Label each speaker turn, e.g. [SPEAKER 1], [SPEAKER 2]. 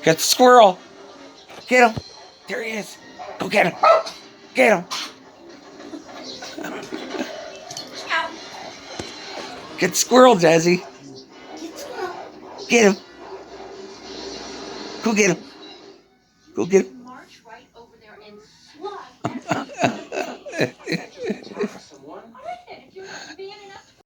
[SPEAKER 1] Get the squirrel. Get him. There he is. Go get him. Get him. Get the squirrel, Desi. Get him. Go get him. Go get him.